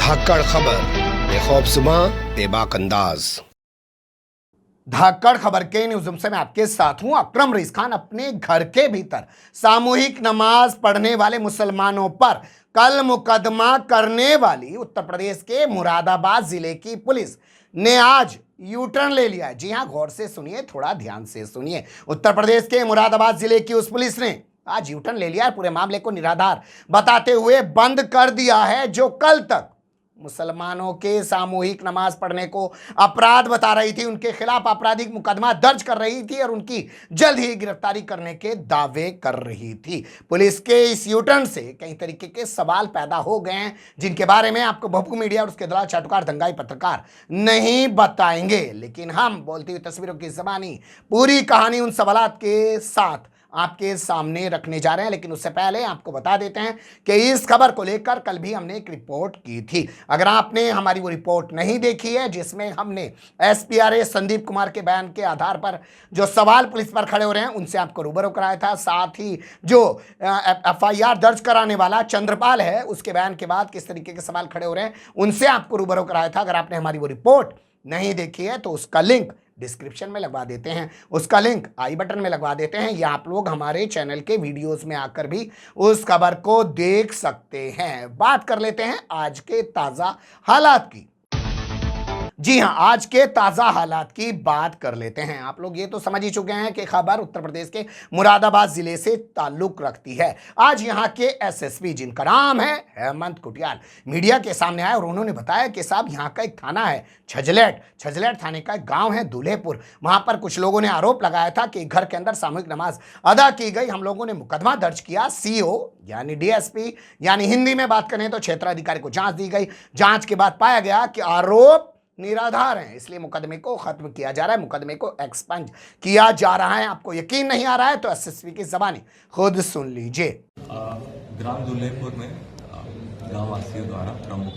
धाकड़ खबर, बेखौफजुमा बेबाक अंदाज। धाकड़ खबर के न्यूज़रूम से मैं आपके साथ हूं अकरम रईस खान। अपने घर के भीतर सामूहिक नमाज पढ़ने वाले मुसलमानों पर कल मुकदमा करने वाली उत्तर प्रदेश के मुरादाबाद जिले की पुलिस ने आज यू टर्न ले लिया है। जी हां, गौर से सुनिए, थोड़ा ध्यान से सुनिए। उत्तर प्रदेश के मुरादाबाद जिले की उस पुलिस ने आज यू टर्न ले लिया है। पूरे मामले को निराधार बताते हुए बंद कर दिया है जो कल तक मुसलमानों के सामूहिक नमाज पढ़ने को अपराध बता रही थी, उनके खिलाफ आपराधिक मुकदमा दर्ज कर रही थी और उनकी जल्द ही गिरफ्तारी करने के दावे कर रही थी। पुलिस के इस यूटर्न से कई तरीके के सवाल पैदा हो गए हैं, जिनके बारे में आपको भभकू मीडिया और उसके दलाल चाटुकार दंगाई पत्रकार नहीं बताएंगे, लेकिन हम बोलती हुई तस्वीरों की ज़बानी पूरी कहानी उन सवालात के साथ आपके सामने रखने जा रहे हैं। लेकिन उससे पहले आपको बता देते हैं कि इस खबर को लेकर कल भी हमने एक रिपोर्ट की थी। अगर आपने हमारी वो रिपोर्ट नहीं देखी है, जिसमें हमने एसपीआरए संदीप कुमार के बयान के आधार पर जो सवाल पुलिस पर खड़े हो रहे हैं उनसे आपको रूबरू कराया था, साथ ही जो एफआईआर दर्ज कराने वाला चंद्रपाल है उसके बयान के बाद किस तरीके के सवाल खड़े हो रहे हैं उनसे आपको रूबरू कराया था। अगर आपने हमारी वो रिपोर्ट नहीं देखी है तो उसका लिंक डिस्क्रिप्शन में लगवा देते हैं, उसका लिंक आई बटन में लगवा देते हैं, या आप लोग हमारे चैनल के वीडियोस में आकर भी उस खबर को देख सकते हैं। बात कर लेते हैं आज के ताजा हालात की। जी हां, आज के ताजा हालात की बात कर लेते हैं। आप लोग ये तो समझ ही चुके हैं कि खबर उत्तर प्रदेश के मुरादाबाद जिले से ताल्लुक रखती है। आज यहां के एसएसपी, जिनका नाम है हेमंत कुटियाल, मीडिया के सामने आए और उन्होंने बताया कि साहब यहां का एक थाना है छजलेट थाने का एक गांव है दूल्हेपुर। वहां पर कुछ लोगों ने आरोप लगाया था कि घर के अंदर सामूहिक नमाज अदा की गई। हम लोगों ने मुकदमा दर्ज किया, सीओ यानी डीएसपी यानी हिंदी में बात करें तो क्षेत्राधिकारी को जांच दी गई। जांच के बाद पाया गया कि आरोप निराधार हैं, इसलिए मुकदमे को खत्म किया जा रहा है, मुकदमे को एक्सपंज किया जा रहा है। आपको यकीन नहीं आ रहा है तो एसएसपी की ज़बानी खुद सुन लीजिए। ग्राम दुल्हेपुर में गांव वासियों द्वारा प्रमुख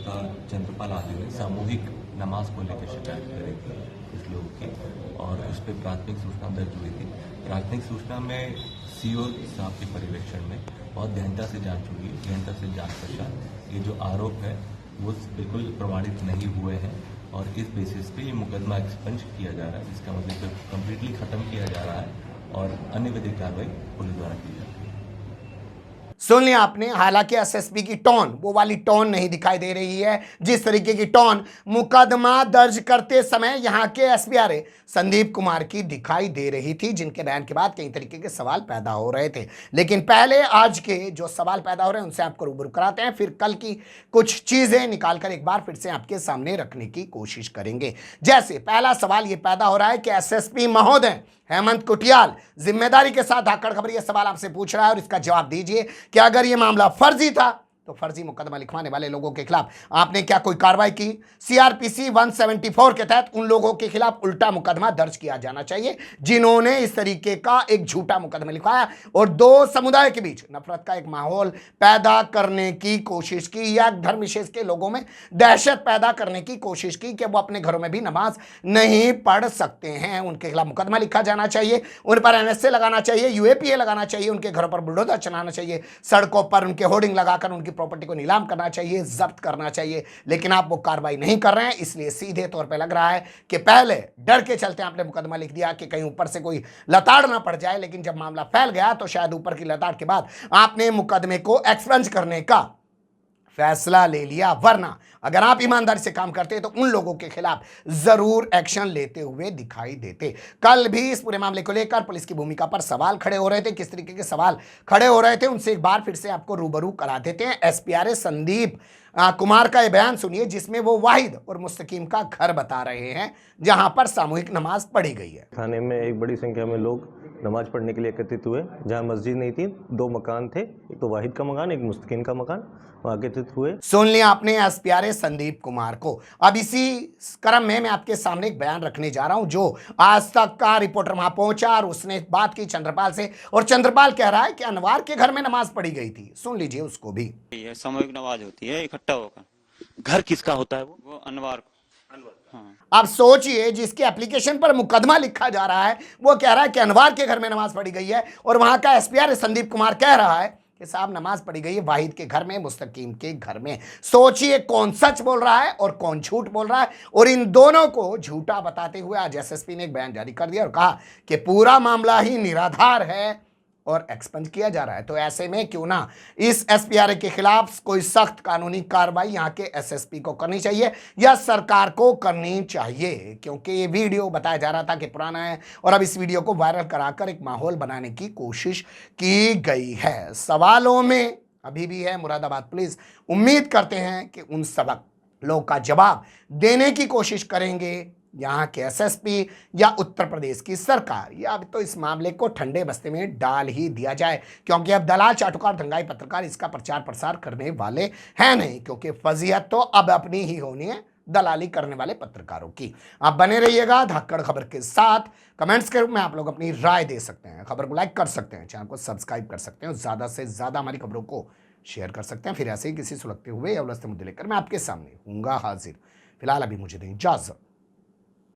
चंद्रपाल आदि ने सामूहिक नमाज को लेकर शिकायत करी थी कुछ लोगों की, और उस पर प्राथमिक सूचना दर्ज हुई थी। प्राथमिक सूचना में सीओ साहब के पर्यवेक्षण में बहुत गहनता से जांच हुई। गहनता से जांच पश्चात ये जो आरोप है वो बिल्कुल प्रमाणित नहीं हुए हैं और इस बेसिस पे ये मुकदमा एक्सपंज किया जा रहा है। इसका मतलब कम्प्लीटली खत्म किया जा रहा है और अन्य विधिक कार्रवाई पुलिस द्वारा की जाती है। सुन लिया आपने। हालांकि एसएसपी की टोन वो वाली टोन नहीं दिखाई दे रही है जिस तरीके की टोन मुकदमा दर्ज करते समय यहां के एसपीआरए संदीप कुमार की दिखाई दे रही थी, जिनके बयान के बाद कई तरीके के सवाल पैदा हो रहे थे। लेकिन पहले आज के जो सवाल पैदा हो रहे हैं उनसे आपको रूबरू कराते हैं, फिर कल की कुछ चीजें निकालकर एक बार फिर से आपके सामने रखने की कोशिश करेंगे। जैसे पहला सवाल ये पैदा हो रहा है कि एसएसपी महोदय हेमंत कुटियाल जिम्मेदारी के साथ धाकड़ खबर ये सवाल आपसे पूछ रहा है और इसका जवाब दीजिए कि अगर ये मामला फर्जी था तो फर्जी मुकदमा लिखवाने वाले लोगों के खिलाफ आपने क्या कोई कार्रवाई की? सीआरपीसी 174 के तहत उन लोगों के खिलाफ उल्टा मुकदमा दर्ज किया जाना चाहिए जिन्होंने इस तरीके का एक झूठा मुकदमा लिखवाया और दो समुदाय के बीच नफरत का एक माहौल पैदा करने की कोशिश की, या धर्म विशेष के लोगों में दहशत पैदा करने की कोशिश की कि वो अपने घरों में भी नमाज नहीं पढ़ सकते हैं। उनके खिलाफ मुकदमा लिखा जाना चाहिए, उन पर एनएसए लगाना चाहिए, यूएपीए लगाना चाहिए, उनके घरों पर बुलडोजर चलाना चाहिए, सड़कों पर उनके होर्डिंग लगाकर उनकी प्रॉपर्टी को नीलाम करना चाहिए, जब्त करना चाहिए। लेकिन आप वो कार्रवाई नहीं कर रहे हैं, इसलिए सीधे तौर पे लग रहा है कि पहले डर के चलते आपने मुकदमा लिख दिया कि कहीं ऊपर से कोई लताड़ ना पड़ जाए, लेकिन जब मामला फैल गया तो शायद ऊपर की लताड़ के बाद आपने मुकदमे को एक्सपंज करने का फैसला ले लिया। वरना अगर आप ईमानदारी से काम करते तो उन लोगों के खिलाफ जरूर एक्शन लेते हुए दिखाई देते। कल भी इस पूरे मामले को लेकर पुलिस की भूमिका पर सवाल खड़े हो रहे थे। किस तरीके के सवाल खड़े हो रहे थे उनसे एक बार फिर से आपको रूबरू करा देते हैं। एसपीआरए संदीप कुमार का यह बयान सुनिए, जिसमें वो वाहिद और मुस्तकीम का घर बता रहे हैं जहां पर सामूहिक नमाज पढ़ी गई है। थाने में एक बड़ी संख्या में लोग नमाज पढ़ने के लिए एकत्रित हुए। जहां मस्जिद नहीं थी, दो मकान थे, एक तो वाहिद का मकान, एक मुस्तकीम का मकान, वहां एकत्रित हुए। सुन लिया आपने एसपीआरए संदीप कुमार को। अब इसी क्रम में मैं आपके सामने एक बयान रखने जा रहा हूं जो आज तक का रिपोर्टर वहां पहुंचा और उसने बात की चंद्रपाल से, और चंद्रपाल कह रहा है कि अनवार के घर में नमाज पढ़ी गई थी। सुन लीजिए उसको भी। ये सामूहिक नमाज होती है इकट्ठा होकर। घर किसका होता है? वो अनवार हाँ। अब सोचिए, जिसके एप्लीकेशन पर मुकदमा लिखा जा रहा है वो कह रहा है कि अनवार के घर में नमाज पढ़ी गई है, और वहां का एसपीआर संदीप कुमार कह रहा है कि साहब नमाज पढ़ी गई है वाहिद के घर में, मुस्तकीम के घर में। सोचिए कौन सच बोल रहा है और कौन झूठ बोल रहा है। और इन दोनों को झूठा बताते हुए आज एसएसपी ने एक बयान जारी कर दिया और कहा कि पूरा मामला ही निराधार है और एक्सपंज किया जा रहा है। तो ऐसे में क्यों ना इस एसपीआरए के खिलाफ कोई सख्त कानूनी कार्रवाई यहाँ के एसएसपी को करनी चाहिए या सरकार को करनी चाहिए, क्योंकि ये वीडियो बताया जा रहा था कि पुराना है और अब इस वीडियो को वायरल कराकर एक माहौल बनाने की कोशिश की गई है। सवालों में अभी भी है मुरादाबाद पुलिस। उम्मीद करते हैं कि उन सब लोग का जवाब देने की कोशिश करेंगे यहाँ के एसएसपी या उत्तर प्रदेश की सरकार, या अब तो इस मामले को ठंडे बस्ते में डाल ही दिया जाए, क्योंकि अब दलाल, चाटुकार, दंगाई पत्रकार इसका प्रचार प्रसार करने वाले हैं नहीं, क्योंकि फजीहत तो अब अपनी ही होनी है दलाली करने वाले पत्रकारों की। आप बने रहिएगा धाकड़ खबर के साथ। कमेंट्स के रूप में आप लोग अपनी राय दे सकते हैं, खबर को लाइक कर सकते हैं, चैनल को सब्सक्राइब कर सकते हैं, ज़्यादा से ज़्यादा हमारी खबरों को शेयर कर सकते हैं। फिर ऐसे ही किसी सुलगते हुए या उलझते मुद्दे लेकर मैं आपके सामने हूँगा हाजिर। फिलहाल अभी मुझे दें इजाज़त।